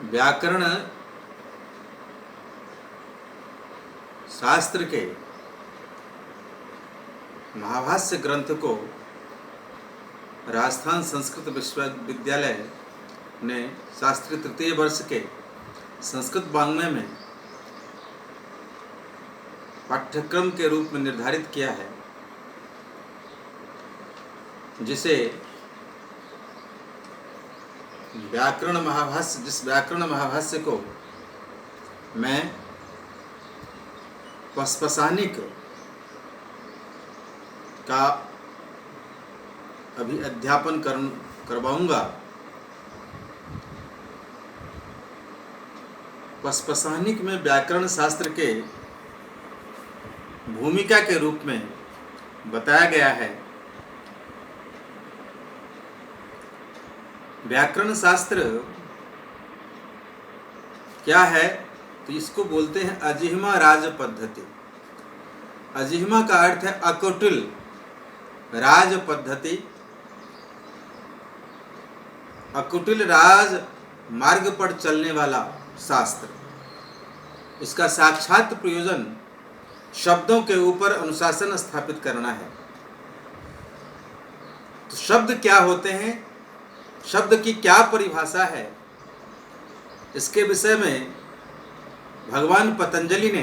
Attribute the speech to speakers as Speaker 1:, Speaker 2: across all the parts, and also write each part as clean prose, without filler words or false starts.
Speaker 1: व्याकरण शास्त्र के महाभाष्य ग्रंथ को राजस्थान संस्कृत विश्वविद्यालय ने शास्त्री तृतीय वर्ष के संस्कृत वाङ्मय में पाठ्यक्रम के रूप में निर्धारित किया है, जिसे जिस व्याकरण महाभाष्य को मैं पस्पशानिक का अभी अध्यापन करवाऊंगा। पस्पशानिक में व्याकरण शास्त्र के भूमिका के रूप में बताया गया है। व्याकरण शास्त्र क्या है, तो इसको बोलते हैं अजिह्मा राज पद्धति। अजिह्मा का अर्थ है अकुटिल, राज पद्धति, अकुटिल राज मार्ग पर चलने वाला शास्त्र। इसका साक्षात प्रयोजन शब्दों के ऊपर अनुशासन स्थापित करना है। तो शब्द क्या होते हैं, शब्द की क्या परिभाषा है, इसके विषय में भगवान पतंजलि ने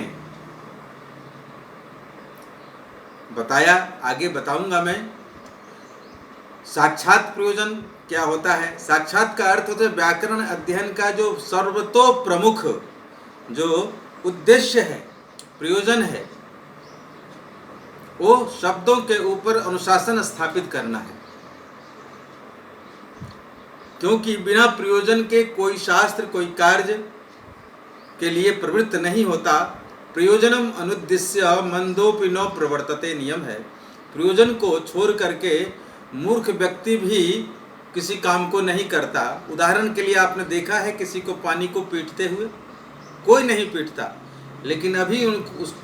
Speaker 1: बताया, आगे बताऊंगा मैं। साक्षात प्रयोजन क्या होता है? साक्षात का अर्थ होता है व्याकरण अध्ययन का जो सर्वतो प्रमुख जो उद्देश्य है, प्रयोजन है, वो शब्दों के ऊपर अनुशासन स्थापित करना है। क्योंकि बिना प्रयोजन के कोई शास्त्र, कोई कार्य के लिए प्रवृत्त नहीं होता। प्रयोजनम अनुद्दिश्य मंदोपि न प्रवर्तते नियम है। प्रयोजन को छोड़ करके मूर्ख व्यक्ति भी किसी काम को नहीं करता। उदाहरण के लिए आपने देखा है किसी को पानी को पीटते हुए? कोई नहीं पीटता। लेकिन अभी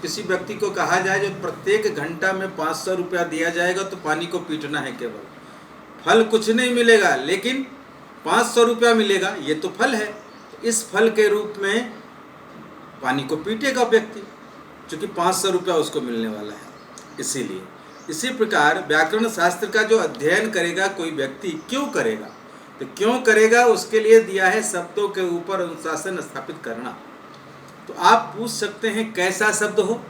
Speaker 1: किसी व्यक्ति को कहा जाए जो प्रत्येक घंटा में 500 रुपया दिया जाएगा तो पानी को पीटना है केवल, फल कुछ नहीं मिलेगा लेकिन 500 रुपया मिलेगा, ये तो फल है। तो इस फल के रूप में पानी को पीटेगा व्यक्ति, क्योंकि 500 रुपया उसको मिलने वाला है। इसीलिए इसी प्रकार व्याकरण शास्त्र का जो अध्ययन करेगा कोई व्यक्ति, क्यों करेगा? तो क्यों करेगा उसके लिए दिया है शब्दों के ऊपर अनुशासन स्थापित करना। तो आप पूछ सकते हैं कैसा शब्द हो?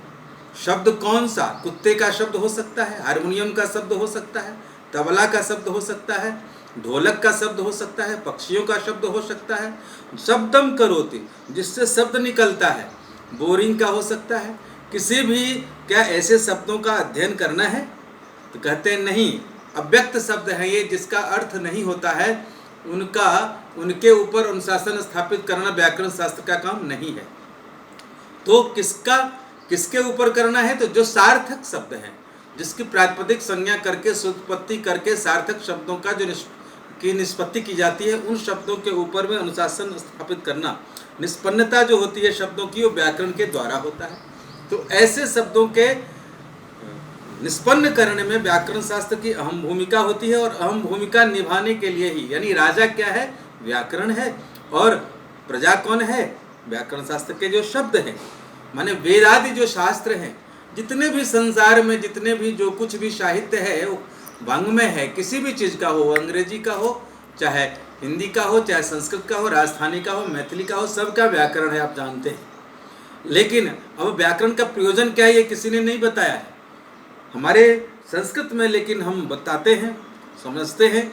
Speaker 1: शब्द कौन सा? कुत्ते का शब्द हो सकता है, हारमोनियम का शब्द हो सकता है, तबला का शब्द हो सकता है, ढोलक का शब्द हो सकता है, पक्षियों का शब्द हो सकता है। शब्दम करोति, जिससे शब्द निकलता है, बोरिंग का हो सकता है। किसी भी क्या ऐसे शब्दों का अध्ययन करना है? तो कहते हैं नहीं, अव्यक्त शब्द है ये, जिसका अर्थ नहीं होता है, उनके ऊपर अनुशासन स्थापित करना व्याकरण शास्त्र का काम नहीं है। तो किसके ऊपर करना है? तो जो सार्थक शब्द हैं, जिसकी प्रातिपदिक संज्ञा करके सुत्पत्ति करके सार्थक शब्दों का जो निष्पत्ति की जाती है, उन शब्दों के ऊपर में अनुशासन स्थापित करना। निष्पन्नता जो होती है शब्दों की, वो व्याकरण के द्वारा होता है। तो ऐसे शब्दों के निष्पन्न करने में व्याकरण शास्त्र की अहम भूमिका होती है। और अहम भूमिका निभाने के लिए ही, यानी राजा क्या है? व्याकरण है। और प्रजा कौन है? व्याकरण शास्त्र के जो शब्द हैं, माने वेदादि जो शास्त्र हैं, जितने भी संसार में जितने भी जो कुछ भी साहित्य है, वो वाङ्मय है, किसी भी चीज़ का हो, अंग्रेजी का हो, चाहे हिंदी का हो, चाहे संस्कृत का हो, राजस्थानी का हो, मैथिली का हो, सबका व्याकरण है, आप जानते हैं। लेकिन अब व्याकरण का प्रयोजन क्या है ये किसी ने नहीं बताया है हमारे संस्कृत में, लेकिन हम बताते हैं, समझते हैं,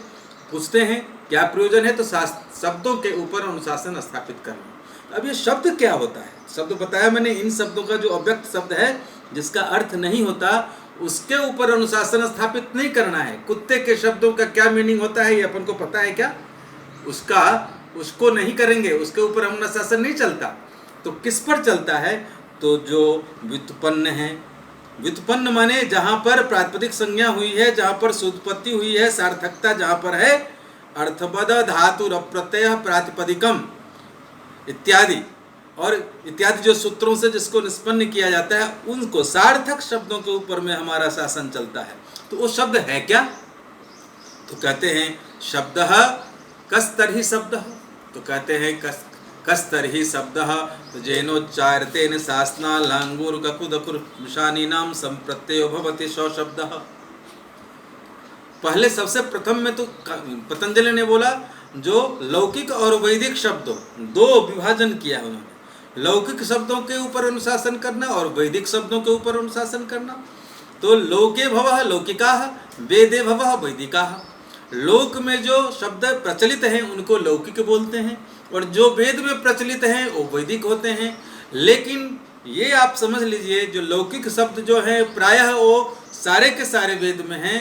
Speaker 1: पूछते हैं क्या प्रयोजन है? तो शब्दों के ऊपर अनुशासन स्थापित करना। अब ये शब्द क्या होता है? शब्द बताया मैंने, इन शब्दों का जो अव्यक्त शब्द है जिसका अर्थ नहीं होता, उसके ऊपर अनुशासन स्थापित नहीं करना है। कुत्ते के शब्दों का क्या मीनिंग होता है ये अपन को पता है क्या? उसको नहीं करेंगे, उसके ऊपर अनुशासन नहीं चलता। तो किस पर चलता है? तो जो व्युत्पन्न है। व्युत्पन्न माने जहाँ पर प्रातिपदिक संज्ञा हुई है, जहाँ पर सुत्पत्ति हुई है, सार्थकता जहाँ पर है, अर्थपद धातु प्रत्यय प्रातिपदिकम इत्यादि और इत्यादि जो सूत्रों से जिसको निष्पन्न किया जाता है, उनको सार्थक शब्दों के ऊपर में हमारा शासन चलता है। तो वो शब्द है क्या? तो कहते हैं शब्दः कस्तर्हि शब्दः। तो कहते हैं कस्तर्हि शब्दः जेनोच्चार्यतेन सासना लांगूर ककुदकुर विषानीनाम संप्रत्ययो भवति सौ शब्दः। पहले सबसे प्रथम में तो पतंजलि ने बोला जो लौकिक और वैदिक शब्दों दो विभाजन किया है उन्होंने, लौकिक शब्दों के ऊपर अनुशासन करना और वैदिक शब्दों के ऊपर अनुशासन करना। तो लोके भवः लौकिकाः, वेदे भवः वैदिकाः। लोक में जो शब्द प्रचलित हैं उनको लौकिक बोलते हैं और जो वेद में प्रचलित हैं वो वैदिक होते हैं। लेकिन ये आप समझ लीजिए जो लौकिक शब्द जो हैं प्रायः वो सारे के सारे वेद में हैं,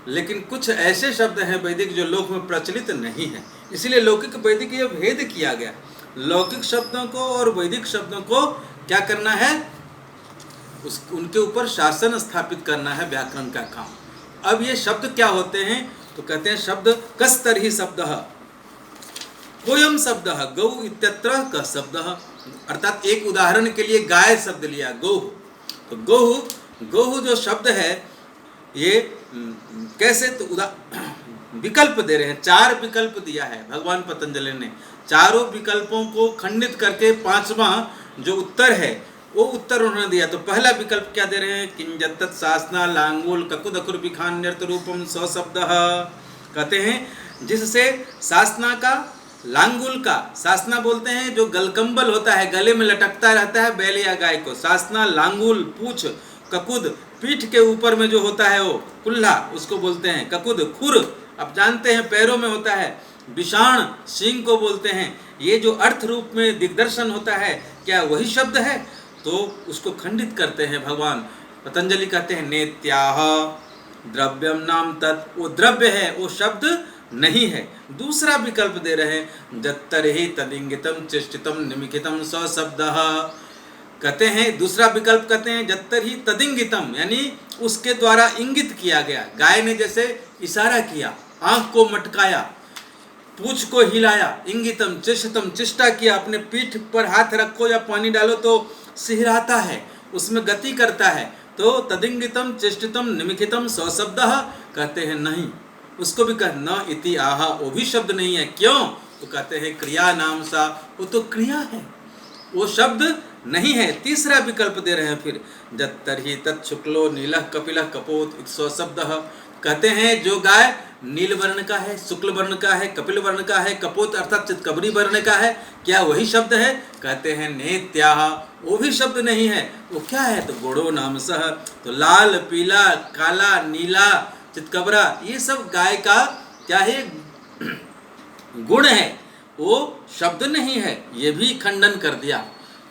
Speaker 1: लेकिन कुछ ऐसे शब्द हैं वैदिक जो लोक में प्रचलित नहीं हैं, इसलिए लौकिक वैदिक ये भेद किया गया। लौकिक शब्दों को और वैदिक शब्दों को क्या करना है, उनके ऊपर शासन स्थापित करना है, व्याकरण का काम। अब ये शब्द क्या होते हैं तो कहते हैं शब्द कस्तर्हि शब्दः, कोयम शब्दः गौ इत्यत्र क शब्दः। अर्थात एक उदाहरण के लिए गाय शब्द लिया गौ, तो गौ जो शब्द है ये कैसे, तो विकल्प दे रहे हैं, 4 विकल्प दिया है भगवान पतंजलि ने। चारों विकल्पों को खंडित करके 5वां जो उत्तर है वो उत्तर उन्होंने दिया। तो पहला विकल्प क्या दे रहे हैं, किंजत्तत् सासना लांगूल ककुदकुर विखान्यर्थ रूपम सौ शब्दः। कहते हैं जिससे सासना का, लांगुल का, सासना बोलते हैं जो गलकंबल होता है गले में लटकता रहता है बैल या गाय को, सासना लांगुल पूछ, ककुद पीठ के ऊपर में जो होता है वो कुल्ला उसको बोलते हैं ककुद, खुर आप जानते हैं पैरों में होता है, विषाण सींग को बोलते हैं। ये जो अर्थ रूप में दिग्दर्शन होता है क्या वही शब्द है, तो उसको खंडित करते हैं भगवान पतंजलि। कहते हैं नेत्याह द्रव्यम नाम तत्, वो द्रव्य है वो शब्द नहीं है। दूसरा विकल्प दे रहे हैं जत्तर्हि तदिंगितम चेष्टितम निमिखितम स शब्दः। कहते हैं दूसरा विकल्प कहते हैं जत्तर्हि तदिंगितम, यानी उसके द्वारा इंगित किया गया। गाय ने जैसे इशारा किया, आंख को मटकाया, पूंछ को हिलाया, इंगितम चेष्टितम चेष्टा किया, अपने पीठ पर हाथ रखो या पानी डालो तो सिहराता है, उसमें गति करता है। तो तदिंगितम चेष्टितम निमिखितम सौ शब्दः। कहते हैं नहीं, उसको भी कह न इति आहा, वो भी शब्द नहीं है। क्यों, तो कहते हैं क्रिया नाम सा, वो तो क्रिया है, वो शब्द नहीं है। तीसरा विकल्प दे रहे हैं फिर जत्तर्हि तत् शुक्लो नीलः कपिलः कपोत इति सौ शब्दः। कहते हैं जो गाय नील वर्ण का है, शुक्ल वर्ण का है, कपिल वर्ण का है, कपोत अर्थात चितकबरी वर्ण का है, क्या वही शब्द है। कहते हैं नेत्याह, वो भी शब्द नहीं है। वो क्या है, तो गुणो नाम सह, तो लाल पीला काला नीला चितकबरा ये सब गाय का क्या है, गुण है, वो शब्द नहीं है। ये भी खंडन कर दिया।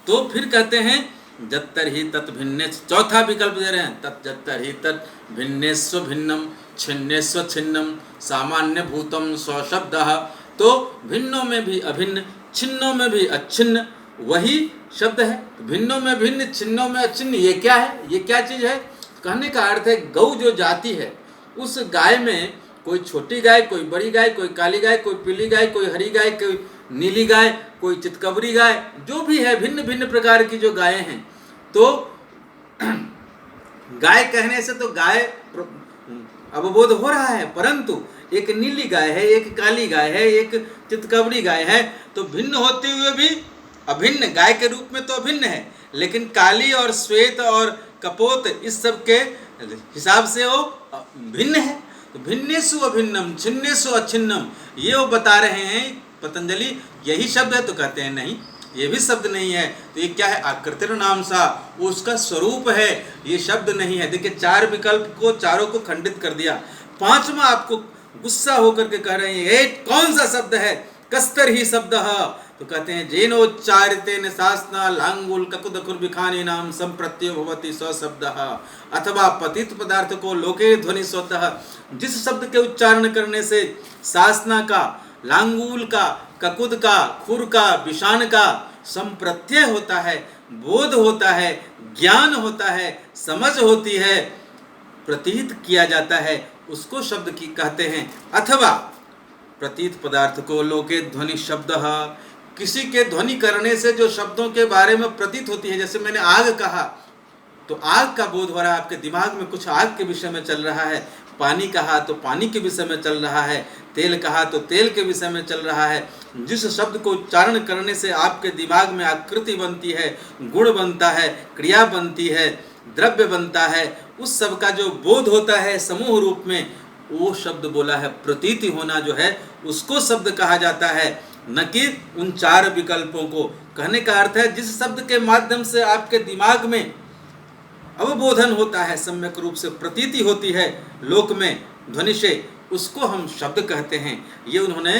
Speaker 1: तो फिर कहते हैं जत्तर्हि तत् भिन्ने, चौथा विकल्प दे रहे हैं तत् जत्तर्हि तत् भिन्नेस्व भिन्नम छिन्नेस्व छिन्नम सामान्य भूतम सौ शब्दः। तो भिन्नों में भी अभिन्न, छिन्नों में भी अच्छिन्न वही शब्द है। भिन्नों में भिन्न, छिन्नों में अच्छिन्न, ये क्या है, ये क्या चीज़ है। कहने का अर्थ है गौ जो जाति है उस गाय में कोई छोटी गाय, कोई बड़ी गाय, कोई काली गाय, कोई पीली गाय, कोई हरी गाय, कोई नीली गाय, कोई चितकबरी गाय, जो भी है भिन्न भिन्न प्रकार की जो गायें हैं। तो गाय कहने से तो गाय अवबोध हो रहा है, परंतु एक नीली गाय है, एक काली गाय है, एक चितकबरी गाय है, तो भिन्न होते हुए भी अभिन्न, गाय के रूप में तो अभिन्न है, लेकिन काली और श्वेत और कपोत इस सब के हिसाब से वो भिन्न है। तो भिन्नेषु अभिन्नम छिन्नेषु अच्छिन्नम, ये वो बता रहे हैं पतंजलि, यही शब्द है। तो कहते हैं नहीं, ये भी शब्द नहीं है। तो ये क्या है, आकृतिर नाम सा, वो उसका स्वरूप है, ये शब्द नहीं है। देखिए 4 विकल्प को चारों को खंडित कर दिया। 5वां आपको गुस्सा होकर के कह रहे हैं ये कौन सा शब्द है, कस्तर्हि शब्दः। तो कहते हैं जेनोच्चारितेन सासना लांगुल ककुदकुर विखानी नाम संप्रत्ययो भवति स शब्दः। अथवा पतित पदार्थ को लोके ध्वनि स्वतः, जिस शब्द के उच्चारण करने से सासना का, लांगूल का, ककुद का, खुर का, विषाण का संप्रत्यय होता है, बोध होता है, ज्ञान होता है, समझ होती है, प्रतीत किया जाता है, उसको शब्द की कहते हैं। अथवा प्रतीत पदार्थ को लोके ध्वनि शब्दः, किसी के ध्वनि करने से जो शब्दों के बारे में प्रतीत होती है, जैसे मैंने आग कहा तो आग का बोध हो रहा है, आपके दिमाग में कुछ आग के विषय में चल रहा है, पानी कहा तो पानी के विषय में चल रहा है, तेल कहा तो तेल के विषय में चल रहा है। जिस शब्द को उच्चारण करने से आपके दिमाग में आकृति बनती है, गुण बनता है, क्रिया बनती है, द्रव्य बनता है, उस सब का जो बोध होता है समूह रूप में, वो शब्द बोला है। प्रतीति होना जो है उसको शब्द कहा जाता है, न कि उन 4 विकल्पों को। कहने का अर्थ है जिस शब्द के माध्यम से आपके दिमाग में अवबोधन होता है, सम्यक रूप से प्रतीति होती है लोक में ध्वनि से, उसको हम शब्द कहते हैं। ये उन्होंने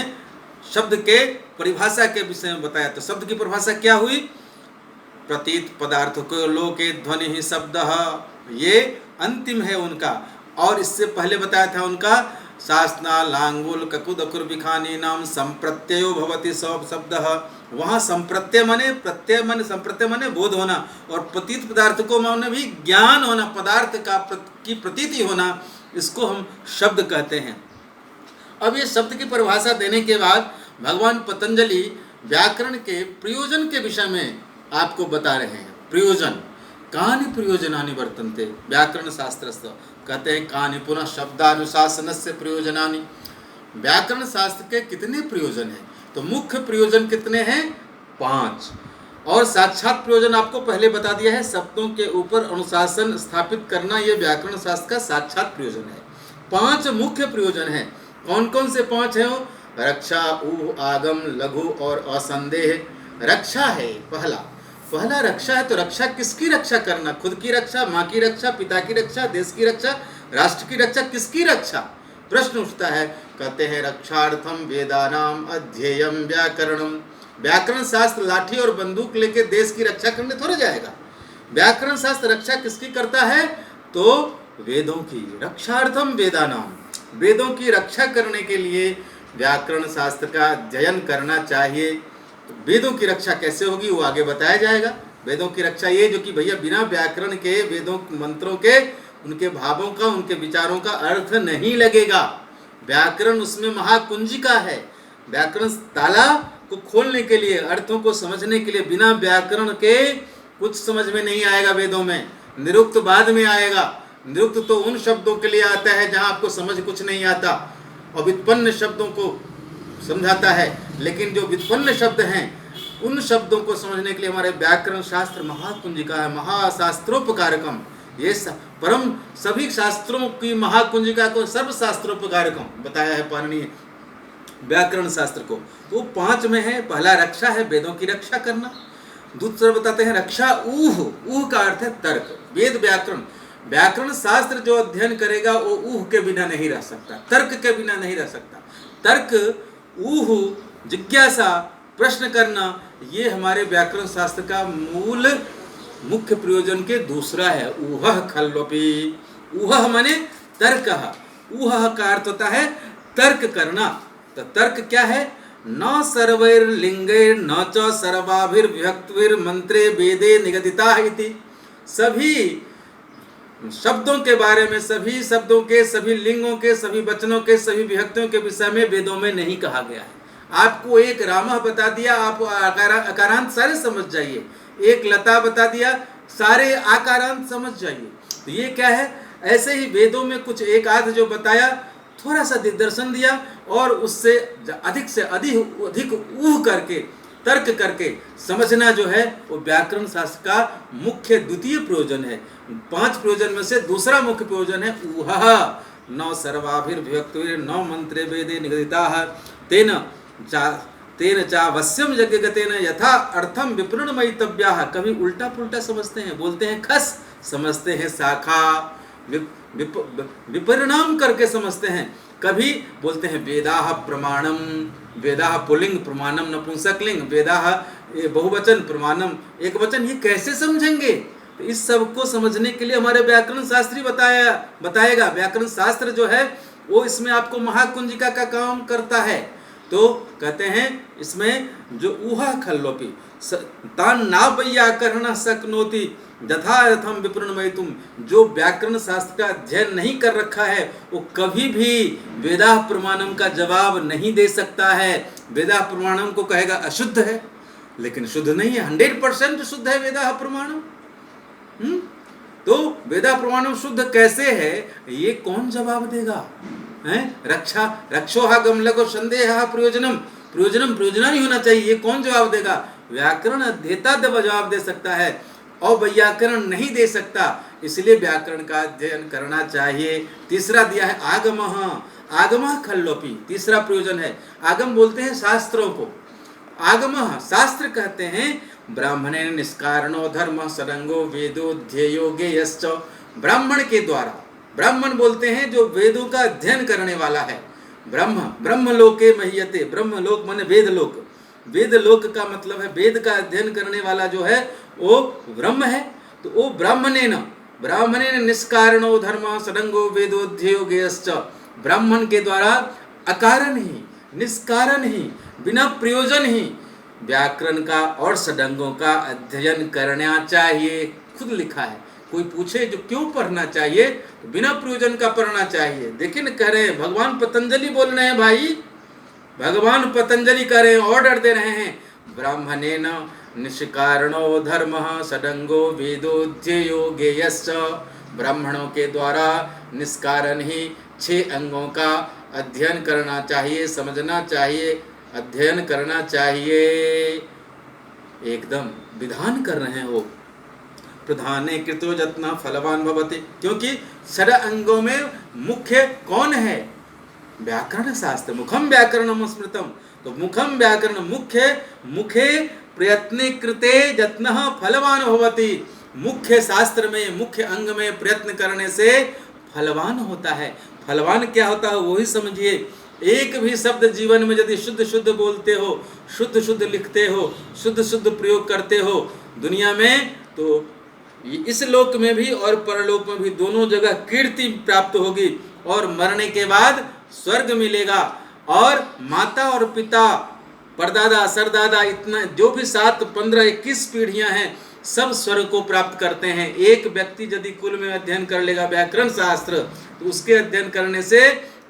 Speaker 1: शब्द के परिभाषा के विषय में बताया। तो शब्द की परिभाषा क्या हुई? प्रतीत पदार्थ को लोके ध्वनि ही शब्द, ये अंतिम है उनका। और इससे पहले बताया था उनका शासना लांगुल ककुद अकुर बिखानी नाम संप्रत्ययो भवति सब शब्द। वहाँ संप्रत्यय माने प्रत्यय माने संप्रत्यय माने बोध होना, और प्रतीत पदार्थ को माने भी ज्ञान होना, पदार्थ का की प्रतीति होना, इसको हम शब्द कहते हैं। अब ये शब्द की परिभाषा देने के बाद भगवान पतंजलि व्याकरण के प्रयोजन के विषय में आपको बता रहे हैं। प्रयोजन, कानि प्रयोजनानि वर्तन्ते व्याकरण शास्त्रस्थ, कहते हैं कानि पुनः शब्दानुशासनस्य प्रयोजनानि। व्याकरण शास्त्र के कितने प्रयोजन हैं? तो मुख्य प्रयोजन कितने हैं? 5। और साक्षात प्रयोजन आपको पहले बता दिया है, शब्दों के ऊपर अनुशासन स्थापित करना, ये व्याकरण शास्त्र का साक्षात प्रयोजन है। 5 मुख्य प्रयोजन हैं। कौन कौन से 5 हैं वो? रक्षा, ऊह, आगम, लघु और असंदेह। रक्षा है पहला रक्षा है। तो रक्षा किसकी रक्षा करना? खुद की रक्षा, माँ की रक्षा, पिता की रक्षा, देश की रक्षा, राष्ट्र की रक्षा, किसकी रक्षा? प्रश्न उठता है। कहते हैं रक्षार्थम वेदानाम अध्येयम व्याकरणम। व्याकरण शास्त्र लाठी और बंदूक लेके देश की रक्षा करने थोड़ा जाएगा। व्याकरण शास्त्र रक्षा किसकी करता है? तो वेदों की। रक्षार्थम वेदानाम, वेदों की रक्षा करने के लिए व्याकरण शास्त्र का अध्ययन करना चाहिए। तो वेदों की रक्षा कैसे होगी वो आगे बताया जाएगा। वेदों की रक्षा ये जो कि भैया बिना व्याकरण के वेदों मंत्रों के, उनके भावों का, उनके विचारों का अर्थ नहीं लगेगा। व्याकरण उसमें महाकुंजिका है। व्याकरण ताला को खोलने के लिए, अर्थों को समझने के लिए, बिना व्याकरण के कुछ समझ में नहीं आएगा। वेदों में निरुक्त बाद में आएगा। निरुक्त तो उन शब्दों के लिए आता है जहाँ आपको समझ कुछ नहीं आता, और व्युत्पन्न शब्दों को समझाता है। लेकिन जो व्युत्पन्न शब्द हैं उन शब्दों को समझने के लिए हमारे व्याकरण शास्त्र महाकुंजिका है, महाशास्त्रोपकारकम। ये परम सभी शास्त्रों की महाकुंजिका को सर्वशास्त्रोपकारकम बताया है पाणिनि व्याकरण शास्त्र को। तो 5 में है। पहला रक्षा है, वेदों की रक्षा करना। दूसरा बताते हैं रक्षा ऊह। ऊह का अर्थ है तर्क। वेद व्याकरण शास्त्र जो अध्ययन करेगा वो ऊह के बिना नहीं रह सकता, तर्क के बिना नहीं रह सकता। तर्क, ऊह, जिज्ञासा, प्रश्न करना, ये हमारे व्याकरण शास्त्र का मूल मुख्य प्रयोजन के दूसरा है। ऊह खल्वपि। ऊह माने तर्क। ऊह का अर्थ होता है तर्क करना। तो तर्क क्या है? न सर्वैर्लिंगैर् न च सर्वाभिर्विभक्तिर् मंत्रे वेदे निगदिता इति। सभी शब्दों के बारे में, सभी शब्दों के, सभी लिंगों के, सभी वचनों के, सभी विभक्तियों के विषय में वेदों में नहीं कहा गया है। आपको एक रामः बता दिया, आप आकारांत सारे समझ जाइए। एक लता बता दिया, सारे आकारांत समझ जाइए। तो ये क्या है? ऐसे ही वेदों में कुछ एक आध जो बताया, थोड़ा सा दिग्दर्शन दिया, और उससे अधिक से अधिक ऊह करके, तर्क करके समझना जो है वो व्याकरण शास्त्र का मुख्य द्वितीय प्रयोजन है। 5 प्रयोजन में से दूसरा मुख्य प्रयोजन है ऊह। न सर्वाभिर्विभक्तिर् न मंत्रे वेदे निगदिताः तेन चावश्यम यज्ञगतेन यथा अर्थम विपणमयितव्याः। कभी उल्टा पुल्टा समझते हैं, बोलते हैं खस, समझते हैं शाखा, विपरिणाम करके समझते हैं। कभी बोलते हैं वेदाः प्रमाणम, वेदाः पुल्लिंग, प्रमाणम नपुंसकलिंग, वेदाः बहुवचन, प्रमाणम एकवचन। ये कैसे समझेंगे? तो इस सब को समझने के लिए हमारे व्याकरण शास्त्री बताएगा। व्याकरण शास्त्र जो है वो इसमें आपको महाकुंजिका का काम करता है। तो कहते हैं इसमें जो ऊहा खल्लोपि तान ना वैयाकरण शक्नोति यथायथम विपणमयितुम। जो व्याकरण शास्त्र का अध्ययन नहीं कर रखा है वो कभी भी वेदा प्रमाणम का जवाब नहीं दे सकता है। वेदा प्रमाणम को कहेगा अशुद्ध है, लेकिन शुद्ध नहीं है, 100% शुद्ध है वेदा प्रमाणम। तो वेदा प्रमाणम शुद्ध कैसे है, ये कौन जवाब देगा? हैं? रक्षोहागम लगो संदेह प्रयोजनम, प्रयोजना नहीं होना चाहिए, ये कौन जवाब देगा? व्याकरण अध्येता जवाब दे सकता है और व्याकरण नहीं दे सकता, इसलिए व्याकरण का अध्ययन करना चाहिए। तीसरा दिया है आगम खल्लोपी, तीसरा प्रयोजन है। आगम बोलते हैं शास्त्रों को, आगम शास्त्र कहते हैं ब्राह्मणे निष्कारणो धर्म सदंगो वेदो ध्येयो गेयश्च, ब्राह्मण के द्वारा, ब्राह्मण बोलते हैं जो वेदों का अध्ययन करने वाला है। ब्रह्मलोके महीयते, ब्रह्मलोक माने वेदलोक, वेदलोक का मतलब है वेद का अध्ययन करने वाला जो है वो ब्रह्म है। तो वो ब्राह्मणेन निष्कारणो धर्म सदंगो वेदोध्येयो गेयश्च, ब्राह्मण के द्वारा अकारण ही, निष्कारण ही, बिना प्रयोजन ही व्याकरण का और सडंगों का अध्ययन करना चाहिए। खुद लिखा है, कोई पूछे जो क्यों पढ़ना चाहिए, तो बिना प्रयोजन का पढ़ना चाहिए। देखिए न कह रहे हैं, भगवान पतंजलि बोल रहे हैं भाई, भगवान पतंजलि कह रहे हैं, ऑर्डर दे रहे हैं, ब्राह्मणेन निष्कारणो धर्म सडंगो वेदोध्येयो गेयश्च, ब्राह्मणों के द्वारा निष्कारण ही 6 अंगों का अध्ययन करना चाहिए, समझना चाहिए, अध्ययन करना चाहिए। एकदम विधान कर रहे हो, प्रधाने कृतो जत्न फलवान भवति, क्योंकि 6 अंगों में मुख्य कौन है? व्याकरण शास्त्र, मुखम व्याकरणम स्मृतम, तो मुखम व्याकरण मुखे प्रयत्ने कृते जत्न फलवान भवति, मुख्य शास्त्र में, मुख्य अंग में प्रयत्न करने से फलवान होता है। फलवान क्या होता है वही समझिए। एक भी शब्द जीवन में यदि शुद्ध शुद्ध बोलते हो, शुद्ध शुद्ध लिखते हो, शुद्ध शुद्ध प्रयोग करते हो दुनिया में, तो इस लोक में भी और परलोक में भी दोनों जगह कीर्ति प्राप्त होगी, और मरने के बाद स्वर्ग मिलेगा। और माता और पिता, परदादा सरदादा, इतना जो भी 7, 15, 21 पीढ़ियां हैं, सब स्वर्ग को प्राप्त करते हैं। एक व्यक्ति यदि कुल में अध्ययन कर लेगा व्याकरण शास्त्र, तो उसके अध्ययन करने से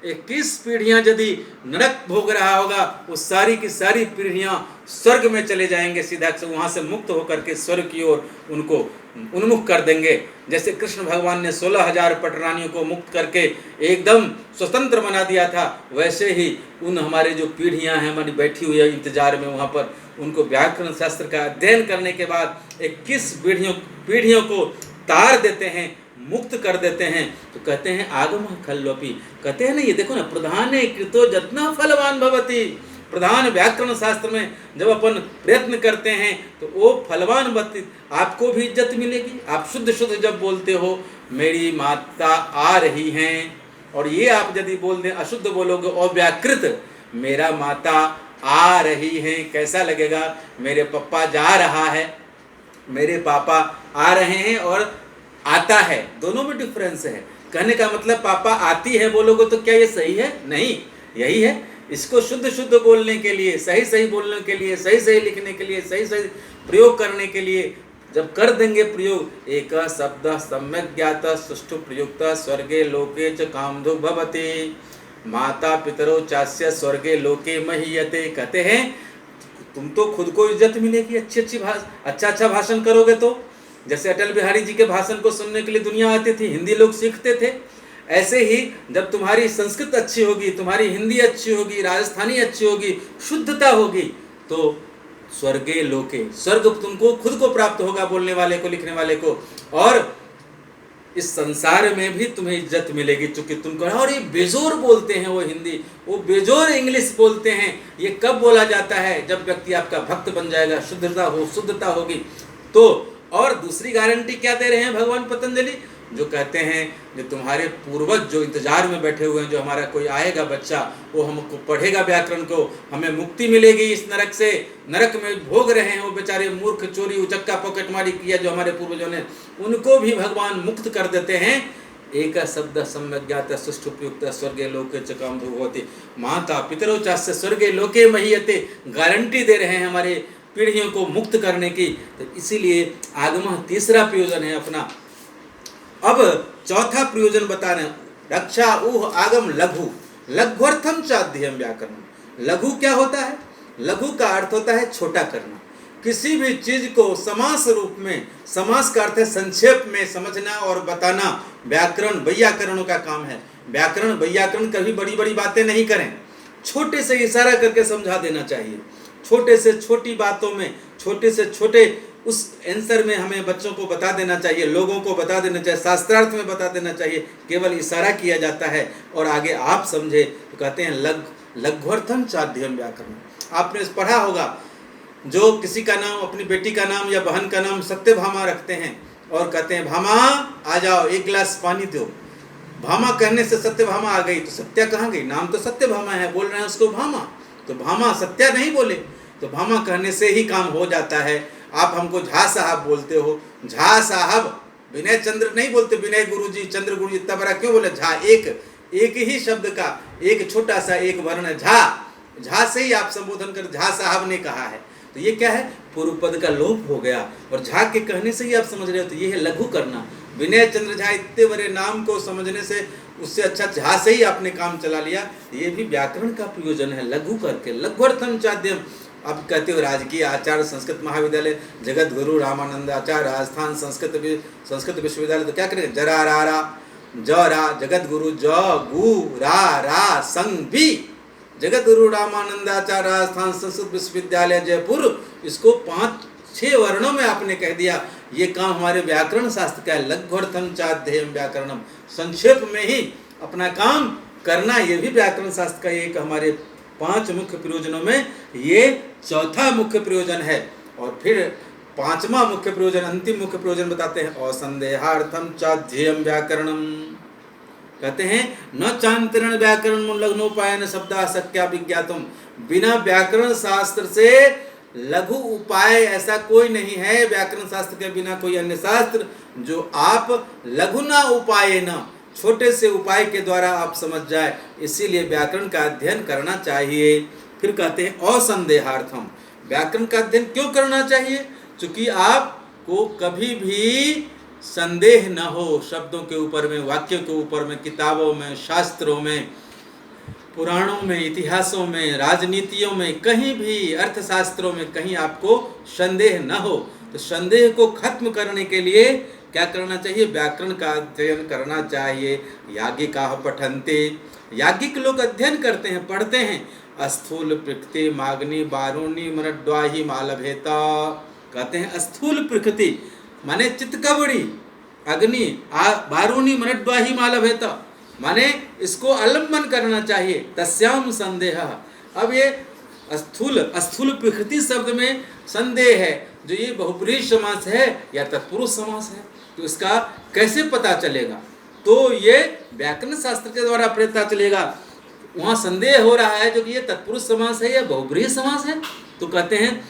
Speaker 1: 21 पीढ़ियां यदि नरक भोग रहा होगा, वो सारी की सारी पीढ़ियां स्वर्ग में चले जाएंगे, सीधा से वहां से मुक्त होकर के स्वर्ग की ओर उनको उन्मुख कर देंगे। जैसे कृष्ण भगवान ने 16,000 पटरानियों को मुक्त करके एकदम स्वतंत्र बना दिया था, वैसे ही उन हमारे जो पीढ़ियां हैं हमारी बैठी हुई है इंतजार में, वहाँ पर उनको व्याकरण शास्त्र का अध्ययन करने के बाद 21 पीढ़ियों को तार देते हैं, मुक्त कर देते हैं। तो कहते हैं आगम खल्लोपी, कहते हैं ना, ये देखो ना, प्रधाने कृतो जत्न फलवान भवति, प्रधान व्याकरण शास्त्र में जब अपन प्रयत्न करते हैं तो वो फलवान भवति, आपको भी इज्जत मिलेगी। आप शुद्ध शुद्ध जब बोलते हो मेरी माता आ रही हैं, और ये आप यदि बोल दें अशुद्ध बोलोगे अव्याकृत, मेरा माता आ रही हैं, कैसा लगेगा? मेरे पापा जा रहा है, मेरे पापा आ रहे हैं, और आता है, दोनों में डिफरेंस है। कहने का मतलब पापा आती है बोलोगे तो क्या ये सही है? नहीं, यही है। इसको शुद्ध शुद्ध बोलने के लिए, सही सही बोलने के लिए, सही सही लिखने के लिए, सही सही प्रयोग करने के लिए जब कर देंगे प्रयोग, एक शब्द सम्यक ज्ञात सुष्ठु प्रयुक्त स्वर्गे लोके च कामधुक् भवति, माता पितरो चास्य स्वर्गे लोके महीयते। कहते हैं तुम तो खुद को इज्जत मिलेगी, अच्छा भाषण करोगे तो। जैसे अटल बिहारी जी के भाषण को सुनने के लिए दुनिया आती थी, हिंदी लोग सीखते थे, ऐसे ही जब तुम्हारी संस्कृत अच्छी होगी, तुम्हारी हिंदी अच्छी होगी, राजस्थानी अच्छी होगी, शुद्धता होगी, तो स्वर्गे लोके, स्वर्ग तुमको खुद को प्राप्त होगा, बोलने वाले को, लिखने वाले को, और इस संसार में भी तुम्हें इज्जत मिलेगी। चूंकि तुम कहो और ये बेजोर बोलते हैं वो हिंदी, वो बेजोर इंग्लिश बोलते हैं, ये कब बोला जाता है? जब व्यक्ति आपका भक्त बन जाएगा, शुद्धता होगी तो। और दूसरी गारंटी क्या दे रहे हैं भगवान पतंजलि? जो कहते हैं जो तुम्हारे पूर्वज जो इंतजार में बैठे हुए हैं, जो हमारा कोई आएगा बच्चा, वो हमको पढ़ेगा व्याकरण को, हमें मुक्ति मिलेगी इस नरक से। नरक में भोग रहे हैं वो बेचारे मूर्ख, चोरी उचक्का पॉकेटमारी किया जो हमारे पूर्वजों ने, उनको भी भगवान मुक्त कर देते हैं। एक शब्द सम्यक ज्ञात सुष्ठु प्रयुक्त स्वर्गे लोके च कामधुक् भवति, माता पितरो चास्य स्वर्गे लोके महीयते, गारंटी दे रहे हैं हमारे पीढ़ियों को मुक्त करने की। तो इसीलिए आगम तीसरा प्रयोजन है अपना। अब चौथा प्रयोजन बता रहे हैं, रक्षा ऊह आगम लघु, लघुअर्थम चाध्यम व्याकरण। लघु क्या होता है? लघु का अर्थ होता है छोटा करना। किसी भी चीज को समास रूप में, समास का अर्थ है संक्षेप में समझना और बताना, व्याकरण वैयाकरणों का काम है। व्याकरण वैयाकरण कभी बड़ी बड़ी बातें नहीं करें, छोटे से इशारा करके समझा देना चाहिए। छोटे से छोटी बातों में, छोटे से छोटे उस आंसर में हमें बच्चों को बता देना चाहिए, लोगों को बता देना चाहिए, शास्त्रार्थ में बता देना चाहिए। केवल इशारा किया जाता है और आगे आप समझे तो कहते हैं लघ्वर्थम चाध्यम व्याकरण। आपने पढ़ा होगा, जो किसी का नाम, अपनी बेटी का नाम या बहन का नाम सत्यभामा रखते हैं और कहते हैं भामा आ जाओ, एक गिलास पानी दो। भामा कहने से सत्यभामा आ गई, तो सत्या कहाँ गई? नाम तो सत्यभामा है, बोल रहे हैं उसको भामा, तो भामा सत्या नहीं बोले, तो भामा कहने से ही काम हो जाता है। आप हमको झा साहब बोलते हो, झा साहब, विनय चंद्र नहीं बोलते, विनय गुरुजी, चंद्र गुरुजी, इतना बड़ा क्यों बोले? झा, एक ही शब्द का एक छोटा सा एक वर्ण झा, झा से ही आप संबोधन कर, झा साहब ने कहा है, तो ये क्या है? पूर्व पद का लोप हो गया और झा के कहने से ही आप समझ रहे हो, तो ये है लघु करना। विनय चंद्र झा इतने बड़े नाम को समझने से, उससे अच्छा झा से ही आपने काम चला लिया। ये भी व्याकरण का प्रयोजन है, लघु करके, लघ्वर्थम चाद्यम। आप कहते हो राजकीय आचार्य संस्कृत महाविद्यालय जगत गुरु रामानंद आचार्य राजस्थान संस्कृत विश्वविद्यालय, तो क्या करेंगे? जरा रा रा ज रा, जगत गुरु ज गु रा रा संग भी, जगत गुरु रामानंदाचार्य राजस्थान संस्कृत विश्वविद्यालय जयपुर, इसको 5-6 वर्णों में आपने कह दिया। ये काम हमारे व्याकरण शास्त्र का है, लघ्वर्थम चाध्येयम व्याकरणम, संक्षेप में ही अपना काम करना, ये भी व्याकरण शास्त्र का एक हमारे 5 मुख्य प्रयोजनों में ये चौथा मुख्य प्रयोजन है। और फिर 5वां मुख्य प्रयोजन, अंतिम मुख्य प्रयोजन बताते हैं, असंदेहार्थम चाध्येयम व्याकरणम। कहते हैं न चांतरण व्याकरण लग्नोपायन शब्दा शक्या विज्ञातम, बिना व्याकरण शास्त्र से लघु उपाय ऐसा कोई नहीं है, व्याकरण शास्त्र के बिना कोई अन्य शास्त्र जो आप लघु ना उपाय न, छोटे से उपाय के द्वारा आप समझ जाए, इसीलिए व्याकरण का अध्ययन करना चाहिए। फिर कहते हैं असंदेहार्थम, व्याकरण का अध्ययन क्यों करना चाहिए? क्योंकि आपको कभी भी संदेह न हो शब्दों के ऊपर में, वाक्यों के ऊपर में, किताबों में, शास्त्रों में, पुराणों में, इतिहासों में, राजनीतियों में, कहीं भी अर्थशास्त्रों में कहीं आपको संदेह न हो। तो संदेह को खत्म करने के लिए क्या करना चाहिए? व्याकरण का अध्ययन करना चाहिए। याज्ञिकाः पठन्ते, याज्ञिक लोग अध्ययन करते हैं, पढ़ते हैं। स्थूल प्रकृति माग्नि बारूणी मरड्वाही मालभेता, कहते हैं स्थूल प्रकृति माने चित्तकवड़ी, अग्नि, बारूणी मरड्वाही मालभेता, माने इसको आलम्बन करना चाहिए। तस्याम संदेह, अब ये स्थूल प्रकृति शब्द में संदेह है, जो ये बहुब्रीहि समास है या तत्पुरुष समास है, तो इसका कैसे पता चलेगा? तो ये व्याकरण शास्त्र के द्वारा पता चलेगा। वहाँ संदेह हो रहा है जो कि ये तत्पुरुष समास है या बहुब्रीहि समास है, तो कहते हैं